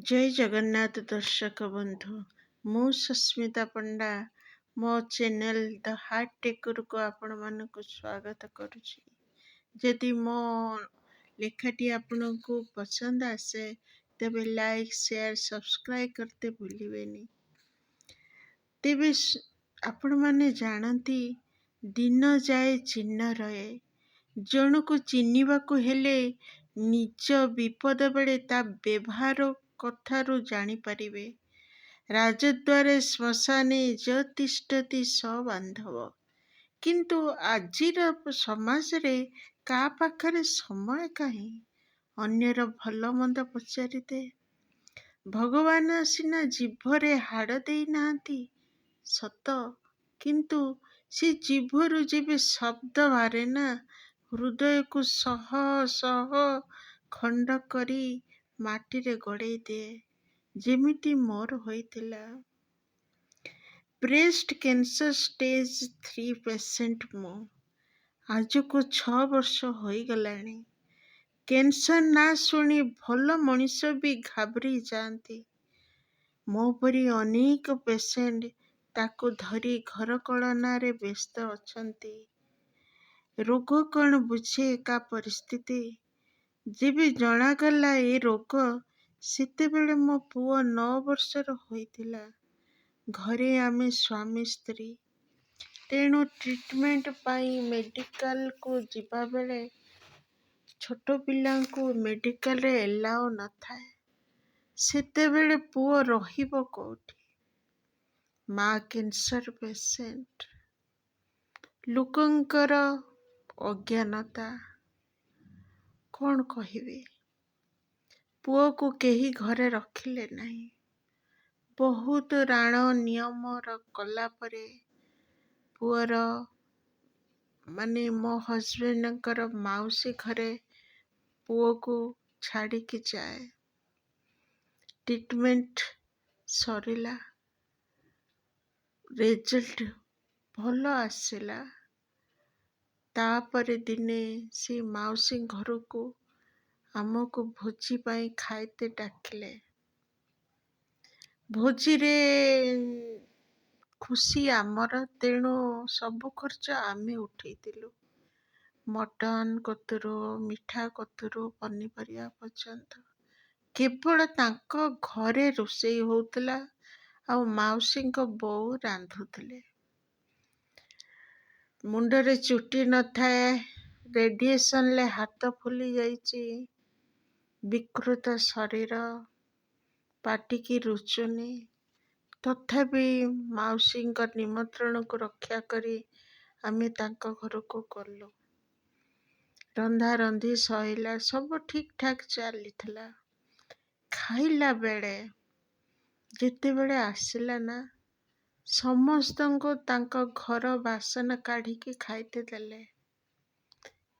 ଜୟ ଜଗନ୍ନାଥ ଦର୍ଶକ ବନ୍ଧୁ। ମୁଁ ସସ୍ମିତା ପଣ୍ଡା ମୋ ଚ୍ୟାନେଲ ଦ ହାର୍ଟ ଟେକରକୁ ଆପଣମାନଙ୍କୁ ସ୍ୱାଗତ କରୁଛି। ଯଦି ମୋ ଲେଖାଟି ଆପଣଙ୍କୁ ପସନ୍ଦ ଆସେ ତେବେ ଲାଇକ୍ ସେୟାର ସବସ୍କ୍ରାଇବ କରତେ ଭୁଲିବେନି। ତେବେ ଆପଣମାନେ ଜାଣନ୍ତି ଦିନ ଯାଏ ଚିହ୍ନ ରହେ। ଜଣକୁ ଚିହ୍ନିବାକୁ ହେଲେ ନିଜ ବିପଦ ବେଳେ ତା ବ୍ୟବହାର କଥାରୁ ଜାଣିପାରିବେ। ରାଜଦ୍ୱାରେ ଶ୍ମଶାନେ ଯ ତିଷ୍ଠତି ସ ବାନ୍ଧବ। କିନ୍ତୁ ଆଜିର ସମାଜରେ କାହା ପାଖରେ ସମୟ କାହିଁ ଅନ୍ୟର ଭଲ ମନ୍ଦ ପଚାରିତେ। ଭଗବାନ ସିନା ଜିଭରେ ହାଡ଼ ଦେଇନାହାନ୍ତି ସତ, କିନ୍ତୁ ସେ ଜିଭରୁ ଯେବେ ଶବ୍ଦ ବାହାରେ ନା, ହୃଦୟକୁ ଶହ ଶହ ଖଣ୍ଡ କରି ମାଟିରେ ଗଡ଼େଇ ଦିଏ, ଯେମିତି ମୋର ହୋଇଥିଲା। ବ୍ରେଷ୍ଟ କ୍ୟାନ୍ସର ଷ୍ଟେଜ୍ 3 ପେସେଣ୍ଟ ମୁଁ। ଆଜକୁ 6 ବର୍ଷ ହୋଇଗଲାଣି। କ୍ୟାନ୍ସର ନାଁ ଶୁଣି ଭଲ ମଣିଷ ବି ଘାବରି ଯାଆନ୍ତି। ମୋ ପରି ଅନେକ ପେସେଣ୍ଟ ତାକୁ ଧରି ଘରକଳନାରେ ବ୍ୟସ୍ତ ଅଛନ୍ତି। ରୋଗ କ'ଣ ବୁଝେ ଏକା ପରିସ୍ଥିତି। ଯେବେ ଜଣାଗଲା ଏ ରୋଗ, ସେତେବେଳେ ମୋ ପୁଅ 9 ବର୍ଷର ହୋଇଥିଲା। ଘରେ ଆମେ ସ୍ୱାମୀ ସ୍ତ୍ରୀ। ତେଣୁ ଟ୍ରିଟମେଣ୍ଟ ପାଇଁ ମେଡିକାଲକୁ ଯିବାବେଳେ ଛୋଟ ପିଲାଙ୍କୁ ମେଡିକାଲରେ ଏଲାଉ ନଥାଏ। ସେତେବେଳେ ପୁଅ ରହିବ କୋଉଠି? ମା କ୍ୟାନ୍ସର ପେସେଣ୍ଟ। ଲୋକଙ୍କର ଅଜ୍ଞାନତା। କ'ଣ କହିବି? ପୁଅକୁ କେହି ଘରେ ରଖିଲେ ନାହିଁ। ବହୁତ ରାଣ ନିୟମ କଲା ପରେ ପୁଅର ମୋ ହଜବେଣ୍ଡଙ୍କର ମାଉସୀ ଘରେ ପୁଅକୁ ଛାଡ଼ିକି ଯାଏ। ଟ୍ରିଟମେଣ୍ଟ ସରିଲା। ରେଜଲ୍ଟ ଭଲ ଆସିଲା। ତାପରେ ଦିନେ ସେ ମାଉସୀ ଘରକୁ ଆମକୁ ଭୋଜି ପାଇଁ ଖାଇତେ ଡାକିଲେ। ଭୋଜିରେ ଖୁସି ଆମର, ତେଣୁ ସବୁ ଖର୍ଚ୍ଚ ଆମେ ଉଠେଇଥିଲୁ। ମଟନ କତୁରୁ, ମିଠା କତୁରୁ, ପନିପରିବା ପର୍ଯ୍ୟନ୍ତ। କେବଳ ତାଙ୍କ ଘରେ ରୋଷେଇ ହଉଥିଲା ଆଉ ମାଉସୀଙ୍କ ବୋଉ ରାନ୍ଧୁଥିଲେ। ମୁଣ୍ଡରେ ଚୁଟି ନଥାଏ, ରେଡିଏସନରେ ହାତ ଫୁଲି ଯାଇଛି, ବିକୃତ ଶରୀର, ପାଟିକି ରୁଚୁନି। ତଥାପି ମାଉସୀଙ୍କ ନିମନ୍ତ୍ରଣକୁ ରକ୍ଷା କରି ଆମେ ତାଙ୍କ ଘରକୁ ଗଲୁ। ରନ୍ଧାରନ୍ଧି ସଇଲା, ସବୁ ଠିକ୍ ଠାକ୍ ଚାଲିଥିଲା। ଖାଇଲା ବେଳେ ଯେତେବେଳେ ଆସିଲା ନା, ସମସ୍ତଙ୍କୁ ତାଙ୍କ ଘର ବାସନ କାଢ଼ିକି ଖାଇତେ ଦେଲେ।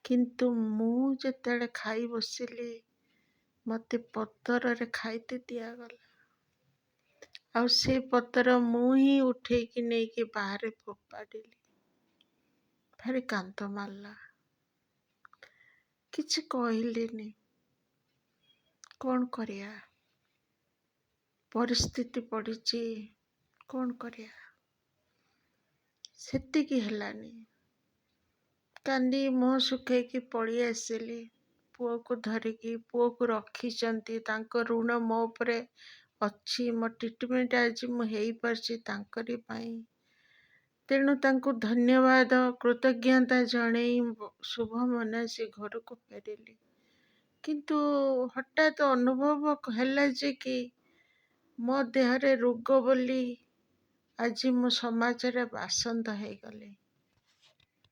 କିନ୍ତୁ ମୁଁ ଯେତେବେଳେ ଖାଇ ବସିଲି, ମୋତେ ପତରରେ ଖାଇତେ ଦିଆଗଲା। ଆଉ ସେ ପତର ମୁଁ ହିଁ ଉଠେଇକି ନେଇକି ବାହାରେ ଫୋପାଡ଼ିଲି। ଭାରି କାନ୍ଦ ମାରିଲା। କିଛି କହିଲିନି। କ'ଣ କରିବା? ପରିସ୍ଥିତି ପଡ଼ିଛି, କ'ଣ କରିବା? ସେତିକି ହେଲାନି। କାନ୍ଦି ମୁହଁ ଶୁଖେଇକି ପଳେଇ ଆସିଲି। ପୁଅକୁ ଧରିକି, ପୁଅକୁ ରଖିଛନ୍ତି, ତାଙ୍କ ଋଣ ମୋ ଉପରେ ଅଛି। ମୋ ଟ୍ରିଟମେଣ୍ଟ ଆଜି ମୁଁ ହେଇପାରିଛି ତାଙ୍କରି ପାଇଁ। ତେଣୁ ତାଙ୍କୁ ଧନ୍ୟବାଦ, କୃତଜ୍ଞତା ଜଣେଇ ଶୁଭ ମନାସି ଘରକୁ ଫେରିଲି। କିନ୍ତୁ ହଠାତ୍ ଅନୁଭବ ହେଲା ଯେ କି ମୋ ଦେହରେ ରୋଗ ବୋଲି ଆଜି ମୁଁ ସମାଜରେ ବାସନ୍ଦ ହେଇଗଲି।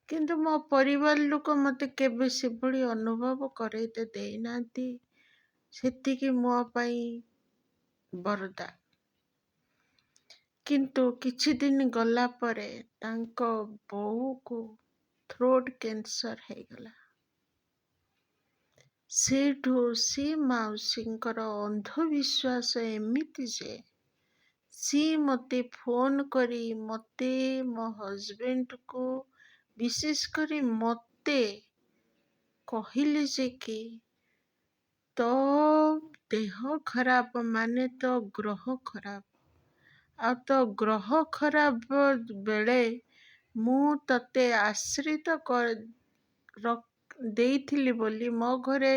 କିନ୍ତୁ ମୋ ପରିବାର ଲୋକ ମୋତେ କେବେ ସେଭଳି ଅନୁଭବ କରେଇତେ ଦେଇନାହାନ୍ତି। ସେତିକି ମୋ ପାଇଁ ବରଦାନ। କିନ୍ତୁ କିଛି ଦିନ ଗଲା ପରେ ତାଙ୍କ ବୋଉକୁ ଥ୍ରୋଟ୍ କ୍ୟାନ୍ସର ହେଇଗଲା। ସେଇଠୁ ସେ ମାଉସୀଙ୍କର ଅନ୍ଧବିଶ୍ୱାସ ଏମିତି ଯେ ସିଏ ମୋତେ ଫୋନ୍ କରି ମୋତେ, ମୋ ହଜବେଣ୍ଡକୁ, ବିଶେଷ କରି ମୋତେ କହିଲେ ଯେ କି ତୋ ଦେହ ଖରାପ ମାନେ ତ ଗ୍ରହ ଖରାପ। ଆଉ ତ ଗ୍ରହ ଖରାପ ବେଳେ ମୁଁ ତତେ ଆଶ୍ରିତ ଦେଇଥିଲି ବୋଲି, ମୋ ଘରେ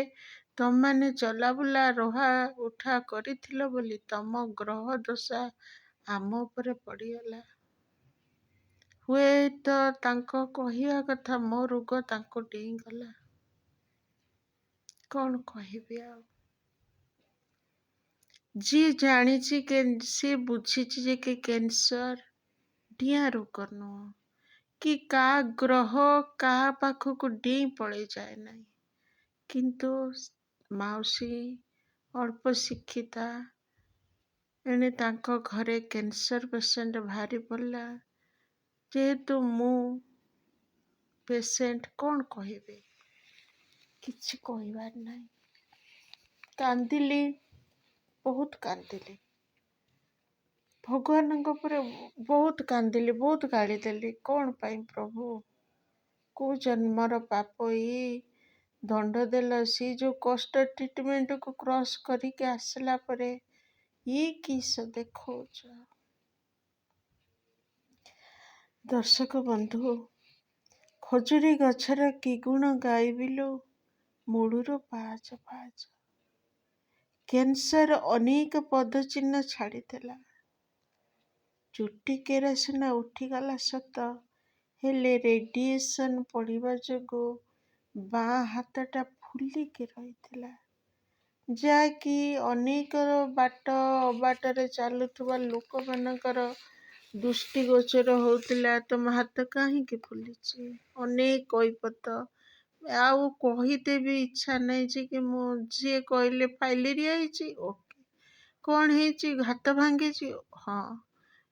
ତମମାନେ ଚଲାବୁଲା ରହା ଉଠା କରିଥିଲ ବୋଲି ତମ ଗ୍ରହ ଦଶା ଆମ ଉପରେ ପଡ଼ିଗଲା। ହୁଏତ ତାଙ୍କ କହିବା କଥା ମୋ ରୋଗ ତାଙ୍କୁ ଡେଇଁଗଲା। କ'ଣ କହିବି ଆଉ? ଯିଏ ଜାଣିଛି ସିଏ ବୁଝିଛି ଯେ କି କ୍ୟାନ୍ସର ଡିଆଁ ରୋଗ ନୁହଁ, କି କାହା ଗ୍ରହ କାହା ପାଖକୁ ଡେଇଁ ପଳେଇ ଯାଏ ନାହିଁ। କିନ୍ତୁ ମାଉସୀ ଅଳ୍ପ ଶିକ୍ଷିତା, ଏଣେ ତାଙ୍କ ଘରେ କ୍ୟାନ୍ସର ପେସେଣ୍ଟ ଭାରି ପଡ଼ିଲା। ଯେହେତୁ ମୁଁ ପେସେଣ୍ଟ, କ'ଣ କହିବି? କିଛି କହିବାର ନାହିଁ। କାନ୍ଦିଲି, ବହୁତ କାନ୍ଦିଲି, ଭଗବାନଙ୍କ ଉପରେ ବହୁତ କାନ୍ଦିଲି, ବହୁତ ଗାଳି ଦେଲି। କ'ଣ ପାଇଁ ପ୍ରଭୁ? କୋଉ ଜନ୍ମର ପାପ ଦଣ୍ଡ ଦେଲ? ସେ ଯୋଉ କଷ୍ଟ ଟ୍ରିଟମେଣ୍ଟକୁ କ୍ରସ୍ କରିକି ଆସିଲା ପରେ କିସ ଦେଖଉଛ? ଦର୍ଶକ ବନ୍ଧୁ, ଖଜୁରୀ ଗଛର କି ଗୁଣ ଗାଇବିଲୋ, ମୂଳରୁ ପାହାଚ ପାହାଚ। କ୍ୟାନ୍ସର ଅନେକ ପଦଚିହ୍ନ ଛାଡ଼ିଥିଲା। ଚୁଟି କେରାସିନା ଉଠିଗଲା ସତ, ହେଲେ ରେଡିଏସନ ପଡ଼ିବା ଯୋଗୁଁ ବାଁ ହାତଟା ଫୁଲିକି ରହିଥିଲା, ଯାହାକି ଅନେକ ବାଟ ଅବାଟରେ ଚାଲୁଥିବା ଲୋକମାନଙ୍କର ଦୃଷ୍ଟିଗୋଚର ହଉଥିଲା। ତମ ହାତ କାହିଁକି ଫୁଲିଛି? ଅନେକ କଇପତ, ଆଉ କହିତେ ବି ଇଚ୍ଛା ନାହିଁ ଯେ କି ମୁଁ, ଯିଏ କହିଲେ ଫାଇଲେରିଆ ହେଇଛି, ଓକେ, କ'ଣ ହେଇଛି, ହାତ ଭାଙ୍ଗିଛି, ହଁ,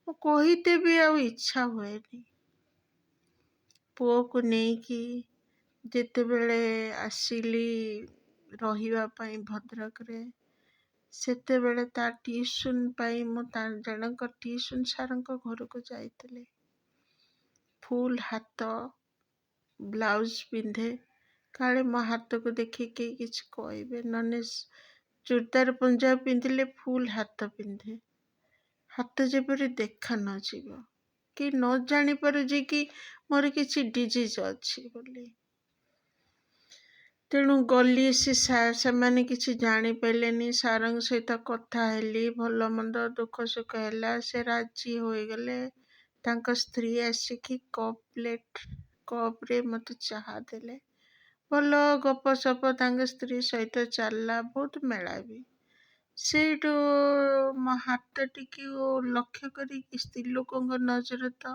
ମୁଁ କହିତେ ବି ଆଉ ଇଚ୍ଛା ହୁଏନି। ପୁଅକୁ ନେଇକି ଯେତେବେଳେ ଆସିଲି ରହିବା ପାଇଁ ଭଦ୍ରକରେ, ସେତେବେଳେ ତା ଟିଉସନ୍ ପାଇଁ ମୁଁ ଜଣଙ୍କ ଟିଉସନ୍ ସାରଙ୍କ ଘରକୁ ଯାଇଥିଲି। ଫୁଲ୍ ହାତ ବ୍ଲାଉଜ ପିନ୍ଧେ, କାଳେ ମୋ ହାତକୁ ଦେଖି କେହି କିଛି କହିବେ, ନହେଲେ ଚୁଡ଼ିଦାର ପଞ୍ଜାବୀ ପିନ୍ଧିଲେ ଫୁଲ୍ ହାତ ପିନ୍ଧେ, ହାତ ଯେପରି ଦେଖା ନଯିବ, କି ନ ଜାଣିପାରୁ ଯେ କି ମୋର କିଛି ଡିଜିଜ୍ ଅଛି ବୋଲି। ତେଣୁ ଗଲି, ସେମାନେ କିଛି ଜାଣିପାରିଲେନି। ସାରଙ୍କ ସହିତ କଥା ହେଲି, ଭଲ ମନ୍ଦ ଦୁଃଖ ସୁଖ ହେଲା, ସେ ରାଜି ହୋଇଗଲେ। ତାଙ୍କ ସ୍ତ୍ରୀ ଆସିକି କପ୍ରେ ମୋତେ ଚାହା ଦେଲେ। ଭଲ ଗପସପ ତାଙ୍କ ସ୍ତ୍ରୀ ସହିତ ଚାଲିଲା, ବହୁତ ମେଳା ବି। ସେଇଠୁ ମୋ ହାତ ଟିକେ ଲକ୍ଷ୍ୟ କରିକି, ସ୍ତ୍ରୀ ଲୋକଙ୍କ ନଜର ତ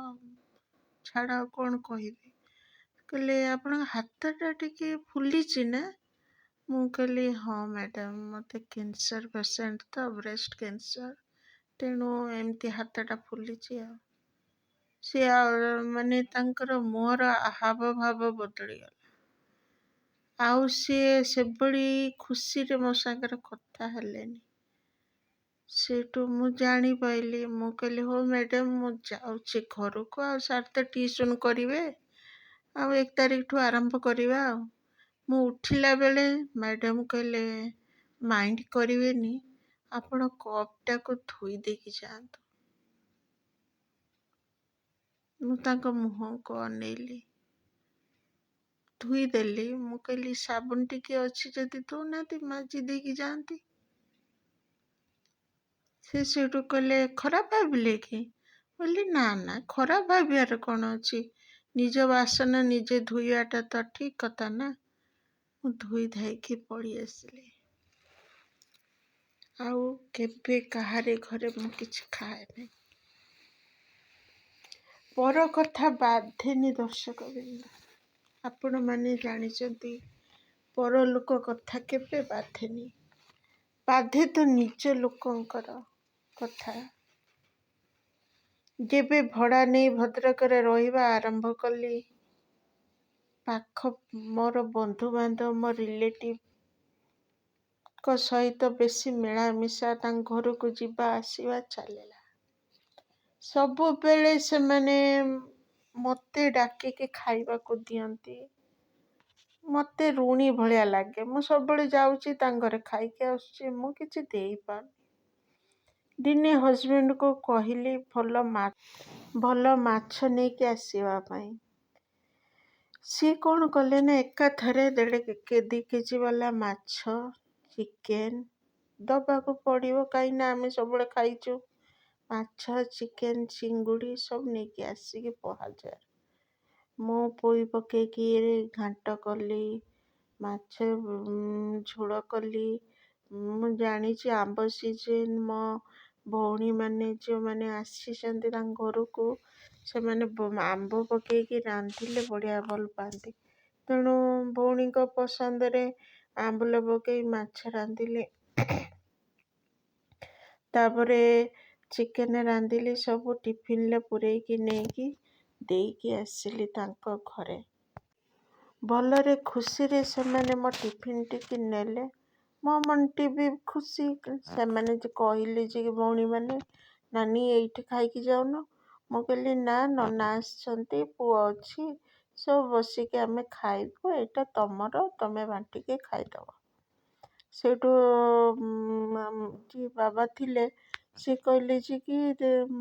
ଛାଡ଼, ଆଉ କ'ଣ କହିବି, କହିଲେ ଆପଣଙ୍କ ହାତଟା ଟିକେ ଫୁଲିଛି ନା? ମୁଁ କହିଲି ହଁ ମ୍ୟାଡ଼ାମ୍, ମୋତେ କ୍ୟାନ୍ସର ପେସେଣ୍ଟ ତ, ବ୍ରେଷ୍ଟ କ୍ୟାନ୍ସର, ତେଣୁ ଏମିତି ହାତଟା ଫୁଲିଛି। ଆଉ ସିଏ ମାନେ ତାଙ୍କର ମୁହଁର ହାବ ଭାବ ବଦଳିଗଲା। ଆଉ ସିଏ ସେଭଳି ଖୁସିରେ ମୋ ସାଙ୍ଗରେ କଥା ହେଲେନି। ସେଇଠୁ ମୁଁ ଜାଣିପାରିଲି। ମୁଁ କହିଲି ହଉ ମ୍ୟାଡ଼ାମ୍, ମୁଁ ଯାଉଛି ଘରକୁ, ଆଉ ସାର୍ ତ ଟିଉସନ୍ କରିବେ, ଆଉ 1 ତାରିଖଠୁ ଆରମ୍ଭ କରିବା। ଆଉ ମୁଁ ଉଠିଲା ବେଳେ ମ୍ୟାଡ଼ାମ୍ କହିଲେ ମାଇଣ୍ଡ କରିବେନି, ଆପଣ କପ୍ଟାକୁ ଧୋଇ ଦେଇକି ଯାଆନ୍ତୁ। ମୁଁ ତାଙ୍କ ମୁହଁକୁ ଅନେଇଲି, ଧୋଇଦେଲି। ମୁଁ କହିଲି ସାବୁନ ଟିକେ ଅଛି ଯଦି ଦଉନାହାନ୍ତି, ମାଜି ଦେଇକି ଯାଆନ୍ତି। ସେ ସେଇଠୁ କହିଲେ ଖରାପ ଭାବିଲେ କି? କହିଲି ନା ନା, ଖରାପ ଭାବିବାର କ'ଣ ଅଛି, ନିଜ ବାସନ ନିଜେ ଧୋଇବାଟା ତ ଠିକ୍ କଥା ନା। ମୁଁ ଧୋଇ ଧାଇକି ପଳେଇ ଆସିଲି। ଆଉ କେବେ କାହାରି ଘରେ ମୁଁ କିଛି ଖାଏନି। ପର କଥା ବାଧେନି ଦର୍ଶକ ବିନ୍ଦୁ, ଆପଣମାନେ ଜାଣିଛନ୍ତି, ପର ଲୋକ କଥା କେବେ ବାଧେନି। ବାଧେ ତ ନିଜ ଲୋକଙ୍କର କଥା। ଯେବେ ଭଡ଼ା ନେଇ ଭଦ୍ରକରେ ରହିବା ଆରମ୍ଭ କଲି, ପାଖ ମୋର ବନ୍ଧୁବାନ୍ଧବ, ମୋ ରିଲେଟିଭ୍ଙ୍କ ସହିତ ବେଶୀ ମିଳାମିଶା, ତାଙ୍କ ଘରକୁ ଯିବା ଆସିବା ଚାଲିଲା। ସବୁବେଳେ ସେମାନେ ମୋତେ ଡାକିକି ଖାଇବାକୁ ଦିଅନ୍ତି। ମୋତେ ଋଣୀ ଭଳିଆ ଲାଗେ। ମୁଁ ସବୁବେଳେ ଯାଉଛି ତାଙ୍କ ଘରେ ଖାଇକି ଆସୁଛି, ମୁଁ କିଛି ଦେଇପାରୁନି। ଦିନେ ହଜବେଣ୍ଡକୁ କହିଲି ଭଲ ମାଛ ନେଇକି ଆସିବା ପାଇଁ। ସିଏ କ'ଣ କଲେ ନା ଏକାଥରେ 2 କେଜି ବାଲା ମାଛ, ଚିକେନ୍ ଦବାକୁ ପଡ଼ିବ, କାହିଁକିନା ଆମେ ସବୁବେଳେ ଖାଇଛୁ। ମାଛ, ଚିକେନ୍, ଚିଙ୍ଗୁଡ଼ି ସବୁ ନେଇକି ଆସିକି ପହଞ୍ଚାଏ। ମୁଁ ପୋଇ ପକେଇକି ଘାଣ୍ଟ କଲି, ମାଛ ଝୋଳ କଲି। ମୁଁ ଜାଣିଛି ଆମ୍ବ ସିଜନ୍, ମୋ ଭଉଣୀମାନେ ଯେଉଁମାନେ ଆସିଛନ୍ତି ତାଙ୍କ ଘରକୁ, ସେମାନେ ଆମ୍ବ ପକେଇକି ରାନ୍ଧିଲେ ବଢ଼ିଆ ଭଲ ପାଆନ୍ତି। ତେଣୁ ଭଉଣୀଙ୍କ ପସନ୍ଦରେ ଆମ୍ବୁଲ ପକେଇ ମାଛ ରାନ୍ଧିଲି। ତାପରେ ଚିକେନ୍ ରାନ୍ଧିଲି, ସବୁ ଟିଫିନ୍ରେ ପୂରେଇକି ନେଇକି ଦେଇକି ଆସିଲି ତାଙ୍କ ଘରେ। ଭଲରେ ଖୁସିରେ ସେମାନେ ମୋ ଟିଫିନ୍ଟିକି ନେଲେ। ମୋ ମନଟି ବି ଖୁସି। ସେମାନେ କହିଲେ ଯେ ଭଉଣୀମାନେ, ନାନୀ ଏଇଠି ଖାଇକି ଯାଉନ। ମୁଁ କହିଲି ନା, ନନା ଆସିଛନ୍ତି, ପୁଅ ଅଛି, ସବୁ ବସିକି ଆମେ ଖାଇବୁ, ଏଇଟା ତମର, ତମେ ବାଣ୍ଟିକି ଖାଇଦେବ। ସେଇଠୁ ଯିଏ ବାବା ଥିଲେ ସିଏ କହିଲେ ଯେ କି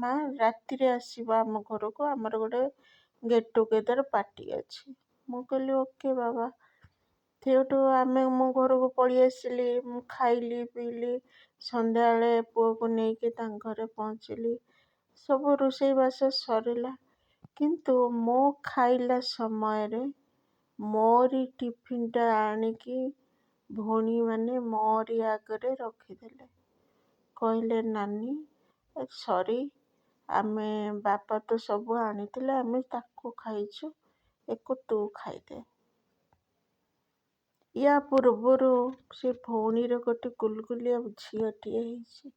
ମା ରାତିରେ ଆସିବ ଆମ ଘରକୁ, ଆମର ଗୋଟେ ଗେଟ୍ ଟୁଗେଦର୍ ପାର୍ଟି ଅଛି। ମୁଁ କହିଲି ଓକେ ବାବା। ସେଇଠୁ ମୁଁ ଘରକୁ ପଳେଇ ଆସିଲି। ମୁଁ ଖାଇଲି ପିଇଲି। ସନ୍ଧ୍ୟାବେଳେ ପୁଅକୁ ନେଇକି ତାଙ୍କ ଘରେ ପହଞ୍ଚିଲି। ସବୁ ରୋଷେଇବାସ ସରିଲା, କିନ୍ତୁ ମୋ ଖାଇଲା ସମୟରେ ମୋରି ଟିଫିନ୍ଟା ଆଣିକି ଭଉଣୀମାନେ ମୋରି ଆଗରେ ରଖିଦେଲେ। କହିଲେ ନାନୀ ସରି, ବାପା ତ ସବୁ ଆଣିଥିଲେ, ଆମେ ତାକୁ ଖାଇଛୁ, ୟାକୁ ତୁ ଖାଇଦେ। ୟା ପୂର୍ବରୁ ସେ ଭଉଣୀର ଗୋଟେ ଗୁଲଗୁଲିଆ ଝିଅଟିଏ ହେଇଛି,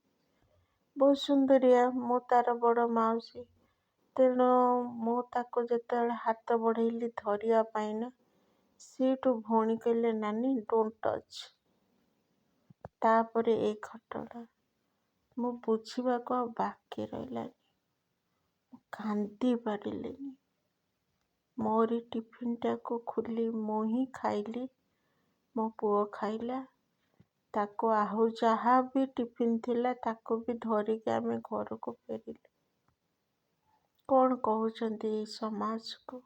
ବହୁତ ସୁନ୍ଦରିଆ। ମୁଁ ତାର ବଡ଼ ମାଉସୀ। ତେଣୁ ମୁଁ ତାକୁ ଯେତେବେଳେ ହାତ ବଢ଼େଇଲି ଧରିବା ପାଇଁ ନା, ସେଇଠୁ ଭଉଣୀ କହିଲେ ନାନୀ ଡୋଣ୍ଟ ଟଚ୍। ତାପରେ ଏଇ ଘଟଣା ମୁଁ ବୁଝିବାକୁ ଆଉ ବାକି ରହିଲାନି। ମୁଁ କାନ୍ଦି ପାରିଲିନି। ମୋରି ଟିଫିନ୍ଟାକୁ ଖୋଲି ମୁଁ ହିଁ ଖାଇଲି, ମୋ ପୁଅ ଖାଇଲା। ତାକୁ ଯାହା ବି ଟିଫିନ୍ ଥିଲା ତାକୁ ବି ଧରିକି ଆମେ ଘରକୁ ଫେରିଲୁ। କ'ଣ କହୁଛନ୍ତି ଏଇ ସମାଜକୁ?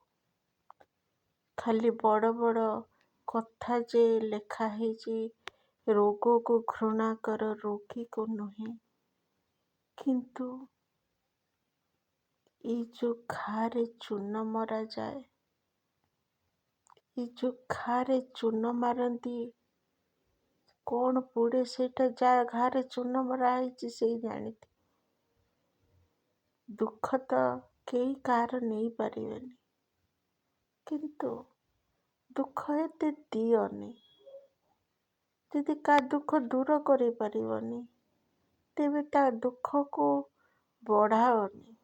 ଖାଲି ବଡ଼ ବଡ଼ କଥା ଯେ ଲେଖା ହେଇଛି, ରୋଗକୁ ଘୃଣା କର, ରୋଗୀକୁ ନୁହେଁ। କିନ୍ତୁ ଏଇ ଯେଉଁ ଘାରେ ଚୂନ ମରାଯାଏ, ଏଇ ଯେଉଁ ଘାରେ ଚୂନ ମାରନ୍ତି, କ'ଣ ପୋଡ଼େ ସେଇଟା ଯାହା ଘାରେ ଚୂନ ମରା ହେଇଛି ସେଇ ଜାଣିଥିବ। ଦୁଃଖ ତ କେହି କାହାର ନେଇପାରିବେନି, କିନ୍ତୁ ଦୁଃଖ ଏତେ ଦିଅନି। ଯଦି କାହା ଦୁଃଖ ଦୂର କରିପାରିବନି, ତେବେ ତା ଦୁଃଖକୁ ବଢ଼ାଅନି।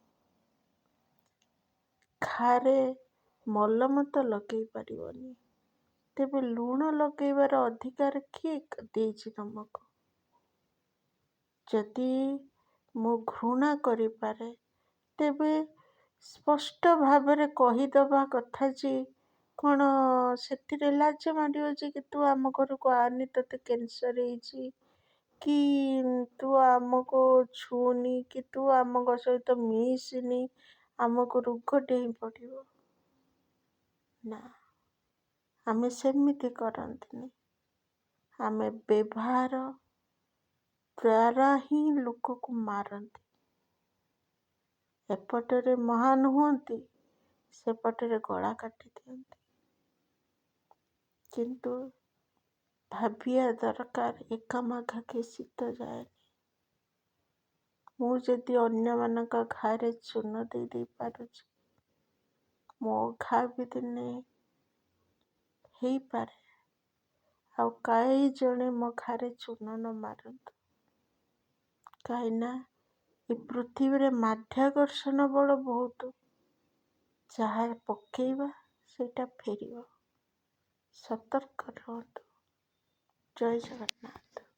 ଘାରେ ମଲମ ତ ଲଗେଇ ପାରିବନି, ତେବେ ଲୁଣ ଲଗେଇବାର ଅଧିକାର କିଏ ଦେଇଛି ତମକୁ? ଯଦି ମୁଁ ଘୃଣା କରିପାରେ, ତେବେ ସ୍ପଷ୍ଟ ଭାବରେ କହିଦେବା କଥା ଯେ କ'ଣ ସେଥିରେ ଲାଜ ମାଡ଼ିବ ଯେ କି ତୁ ଆମ ଘରକୁ ଆନି, ତୋତେ କ୍ୟାନ୍ସର ହେଇଛି, କି ତୁ ଆମକୁ ଛୁଉଁନି, କି ତୁ ଆମ ସହିତ ମିଶିନି, ଆମକୁ ରୋଗ ଡେଇଁ ପଡ଼ିବ। ନା, ଆମେ ସେମିତି କରନ୍ତିନି। ଆମେ ବ୍ୟବହାର ଦ୍ୱାରା ହିଁ ଲୋକକୁ ମାରନ୍ତି। ଏପଟରେ ମହାନ ହୁଅନ୍ତି, ସେପଟରେ ଗଳା କାଟି ଦିଅନ୍ତି। କିନ୍ତୁ ଭାବିବା ଦରକାର, ଏକା ମାଘ କି ଶୀତ ଯାଏନି। ମୁଁ ଯଦି ଅନ୍ୟମାନଙ୍କ ଘାରେ ଚୂନ ଦେଇ ପାରୁଛି, ମୋ ଘା ବି ଦିନେ ହେଇପାରେ। ଆଉ କେହି ଜଣେ ମୋ ଘାରେ ଚୂନ ନ ମାରନ୍ତୁ। କାହିଁକିନା ଏ ପୃଥିବୀରେ ମାଧ୍ୟାକର୍ଷଣ ବଳ ବହୁତ। ଯାହା ପକେଇବା ସେଇଟା ଫେରିବ। ସତର୍କ ରୁହନ୍ତୁ। ଜୟ ଜଗନ୍ନାଥ।